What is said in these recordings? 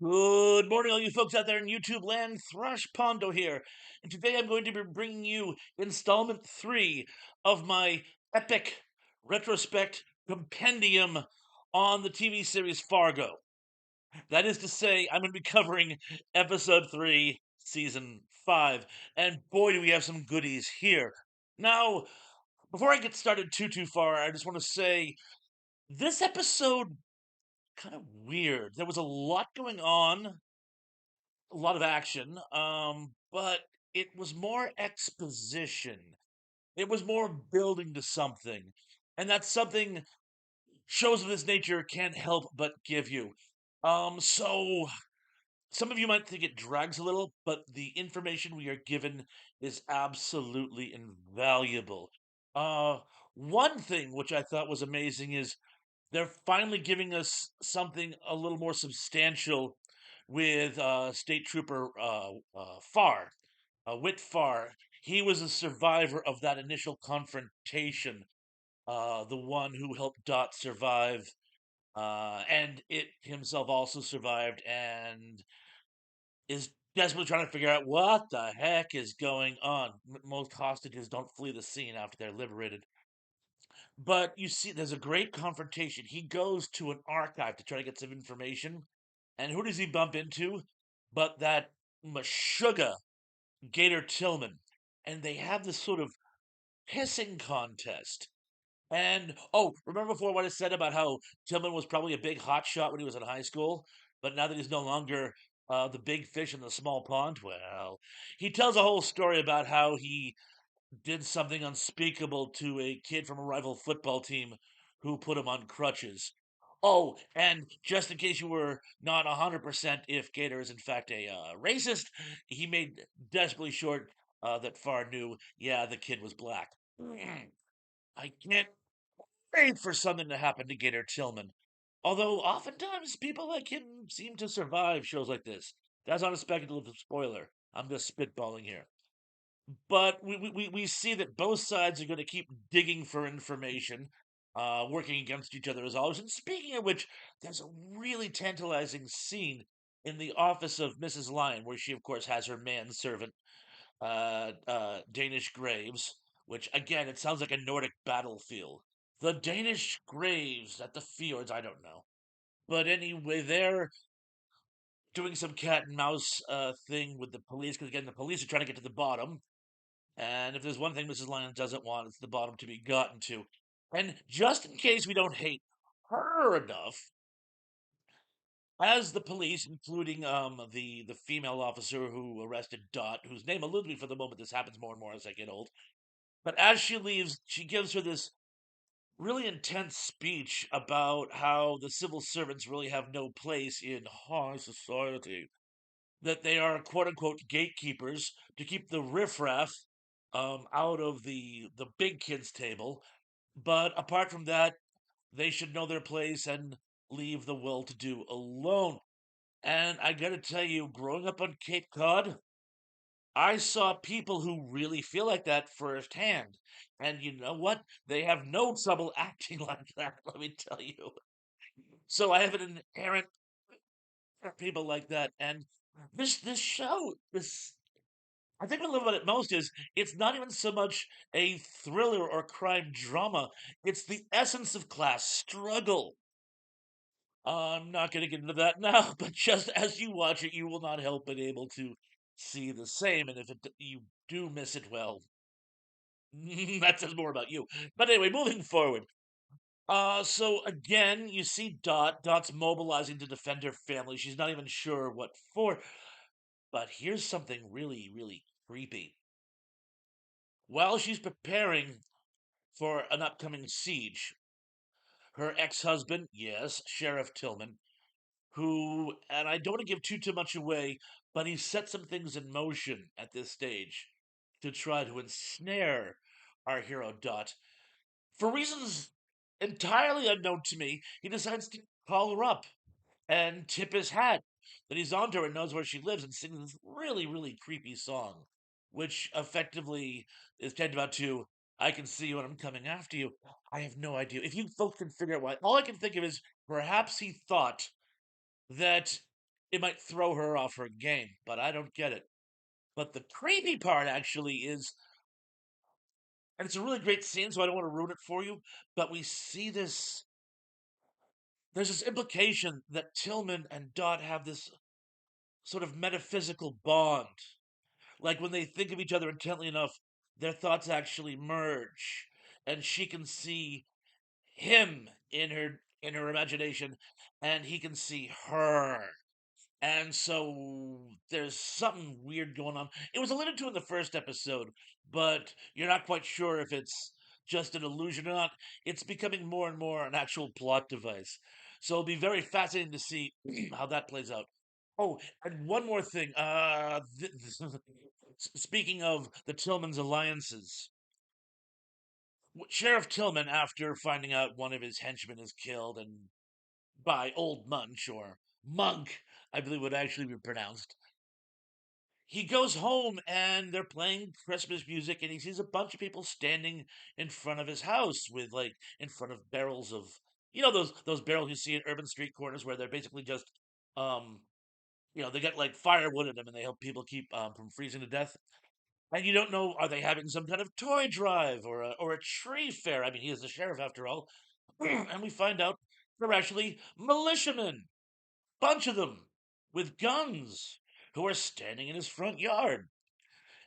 Good morning, all you folks out there in YouTube land. Thrush Pondo here, and today I'm going to be bringing you installment 3 of my epic retrospect compendium on the TV series Fargo. That is to say, I'm going to be covering episode 3, season 5, and boy, do we have some goodies here. Now, before I get started too far, I just want to say this episode kind of weird. There was a lot going on, a lot of action, but it was more exposition. It was more building to something, and that's something shows of this nature can't help but give you. So some of you might think it drags a little, but the information we are given is absolutely invaluable. Uh, One thing which I thought was amazing is they're finally giving us something a little more substantial with State Trooper Whit Farr. He was a survivor of that initial confrontation, the one who helped Dot survive, and it himself also survived and is desperately trying to figure out what the heck is going on. Most hostages don't flee the scene after they're liberated. But you see, there's a great confrontation. He goes to an archive to try to get some information. And who does he bump into? But that Meshuggah Gator Tillman. And they have this sort of pissing contest. And oh, remember before what I said about how Tillman was probably a big hotshot when he was in high school, but now that he's no longer the big fish in the small pond, well, he tells a whole story about how he did something unspeakable to a kid from a rival football team who put him on crutches. Oh, and just in case you were not 100% if Gator is in fact a racist, he made desperately short that Farr knew, yeah, the kid was black. I can't wait for something to happen to Gator Tillman. Although oftentimes people like him seem to survive shows like this. That's not a speculative spoiler. I'm just spitballing here. But we see that both sides are going to keep digging for information, working against each other as always. And speaking of which, there's a really tantalizing scene in the office of Mrs. Lyon, where she, of course, has her manservant, Danish Graves, which, again, it sounds like a Nordic battlefield. The Danish Graves at the fjords, I don't know. But anyway, they're doing some cat and mouse thing with the police, because, again, the police are trying to get to the bottom. And if there's one thing Mrs. Lyons doesn't want, it's the bottom to be gotten to. And just in case we don't hate her enough, as the police, including the female officer who arrested Dot, whose name eludes me for the moment, this happens more and more as I get old. But as she leaves, she gives her this really intense speech about how the civil servants really have no place in high society, that they are quote unquote gatekeepers to keep the riffraff out of the big kids table. But apart from that, they should know their place and leave the well-to-do alone. And I gotta tell you, growing up on Cape Cod, I saw people who really feel like that firsthand. And you know what? They have no trouble acting like that, let me tell you. So I have an inherent for people like that. And this show, this I think what I love about it most is it's not even so much a thriller or crime drama. It's the essence of class struggle. I'm not going to get into that now, but just as you watch it, you will not help but able to see the same. And if you do miss it, well, that says more about you. But anyway, moving forward. So again, you see Dot. Dot's mobilizing to defend her family. She's not even sure what for. But here's something really creepy. While she's preparing for an upcoming siege, her ex-husband, yes, Sheriff Tillman, who, and I don't want to give too much away, but he set some things in motion at this stage to try to ensnare our hero Dot. For reasons entirely unknown to me, he decides to call her up and tip his hat that he's onto her and knows where she lives and sings this really creepy song, which effectively is tantamount to "I can see you and I'm coming after you." I have no idea. If you folks can figure out why, all I can think of is perhaps he thought that it might throw her off her game, but I don't get it. But the creepy part actually is, and it's a really great scene, so I don't want to ruin it for you, but we see this. There's this implication that Tillman and Dot have this sort of metaphysical bond. Like when they think of each other intently enough, their thoughts actually merge, and she can see him in her imagination, and he can see her. And so there's something weird going on. It was alluded to in the first episode, but you're not quite sure if it's just an illusion or not. It's becoming more and more an actual plot device. So it'll be very fascinating to see how that plays out. Oh, and one more thing. Speaking of the Tillman's alliances, Sheriff Tillman, after finding out one of his henchmen is killed and by Old Munch or Monk, I believe would actually be pronounced, he goes home and they're playing Christmas music and he sees a bunch of people standing in front of his house with like in front of barrels of those barrels you see in urban street corners where they're basically just um they get like firewood in them and they help people keep from freezing to death. And you don't know, are they having some kind of toy drive or a tree fair? I mean, he is the sheriff after all. And we find out they're actually militiamen, bunch of them with guns who are standing in his front yard.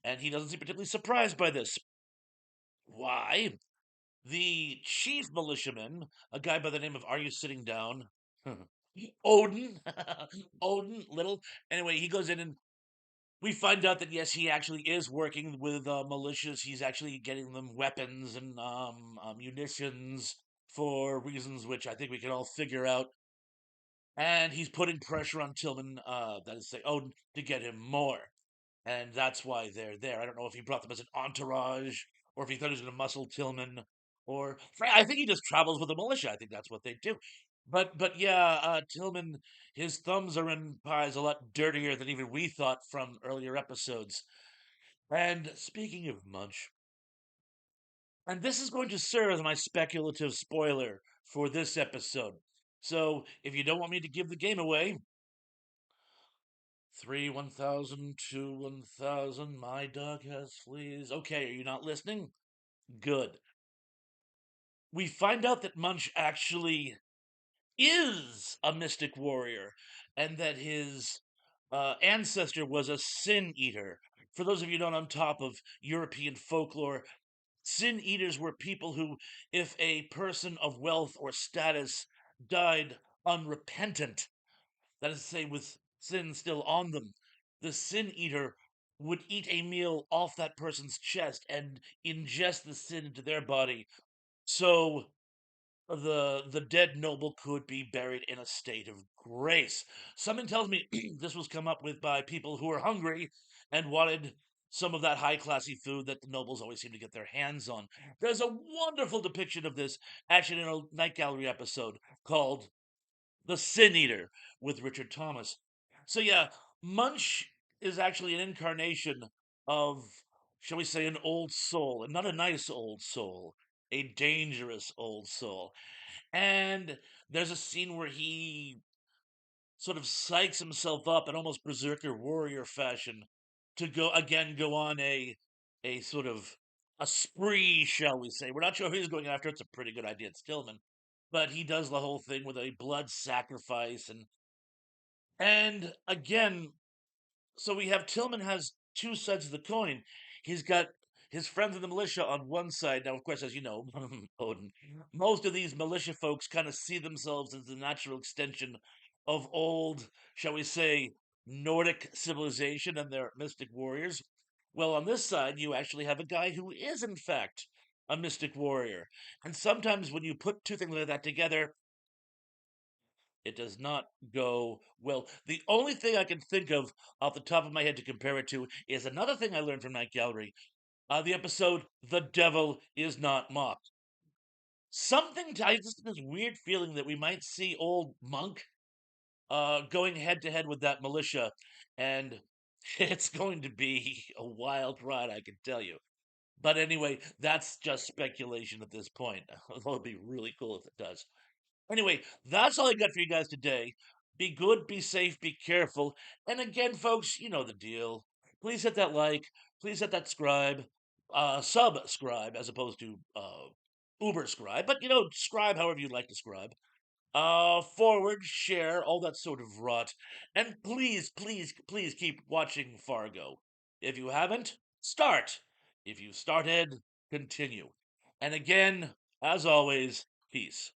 And he doesn't seem particularly surprised by this. Why? The chief militiaman, a guy by the name of Are You Sitting Down? Odin. Odin, little. Anyway, he goes in and we find out that yes, he actually is working with militias. He's actually getting them weapons and munitions for reasons which I think we can all figure out. And he's putting pressure on Tillman, that is to say, Odin, to get him more. And that's why they're there. I don't know if he brought them as an entourage, or if he thought he was going to muscle Tillman, or I think he just travels with the militia. I think that's what they do. But yeah, Tillman, his thumbs are in pies a lot dirtier than even we thought from earlier episodes. And speaking of Munch, and this is going to serve as my speculative spoiler for this episode. So if you don't want me to give the game away, 3, 1,000, 2, 1,000. My dog has fleas. Okay, are you not listening? Good. We find out that Munch actually is a mystic warrior and that his ancestor was a sin eater. For those of you not on top of European folklore, sin eaters were people who, if a person of wealth or status died unrepentant, that is to say, with sin still on them, the sin eater would eat a meal off that person's chest and ingest the sin into their body. So the dead noble could be buried in a state of grace. Something tells me this was come up with by people who were hungry and wanted some of that high classy food that the nobles always seem to get their hands on. There's a wonderful depiction of this actually in a Night Gallery episode called the Sin Eater with Richard Thomas. So yeah, Munch is actually an incarnation of, shall we say, an old soul, and not a nice old soul, a dangerous old soul. And there's a scene where he sort of psychs himself up in almost berserker warrior fashion to go on a sort of a spree, shall we say. We're not sure who he's going after. It's a pretty good idea. It's Stillman, but he does the whole thing with a blood sacrifice and again, so we have Tillman has two sides of the coin. He's got his friends in the militia on one side. Now, of course, as you know, Odin, most of these militia folks kind of see themselves as the natural extension of old, shall we say, Nordic civilization and their mystic warriors. Well, on this side, you actually have a guy who is, in fact, a mystic warrior. And sometimes when you put two things like that together, it does not go well. The only thing I can think of off the top of my head to compare it to is another thing I learned from Night Gallery. The episode "The Devil Is Not Mocked." I just this weird feeling that we might see old Monk going head to head with that militia, and it's going to be a wild ride, I can tell you. But anyway, that's just speculation at this point. Although it'd be really cool if it does. Anyway, that's all I got for you guys today. Be good, be safe, be careful. And again, folks, you know the deal. Please hit that like. Please hit that subscribe as opposed to Uber scribe. But scribe however you'd like to scribe. Forward, share, all that sort of rot. And please, please, please keep watching Fargo. If you haven't, start. If you started, continue. And again, as always, peace.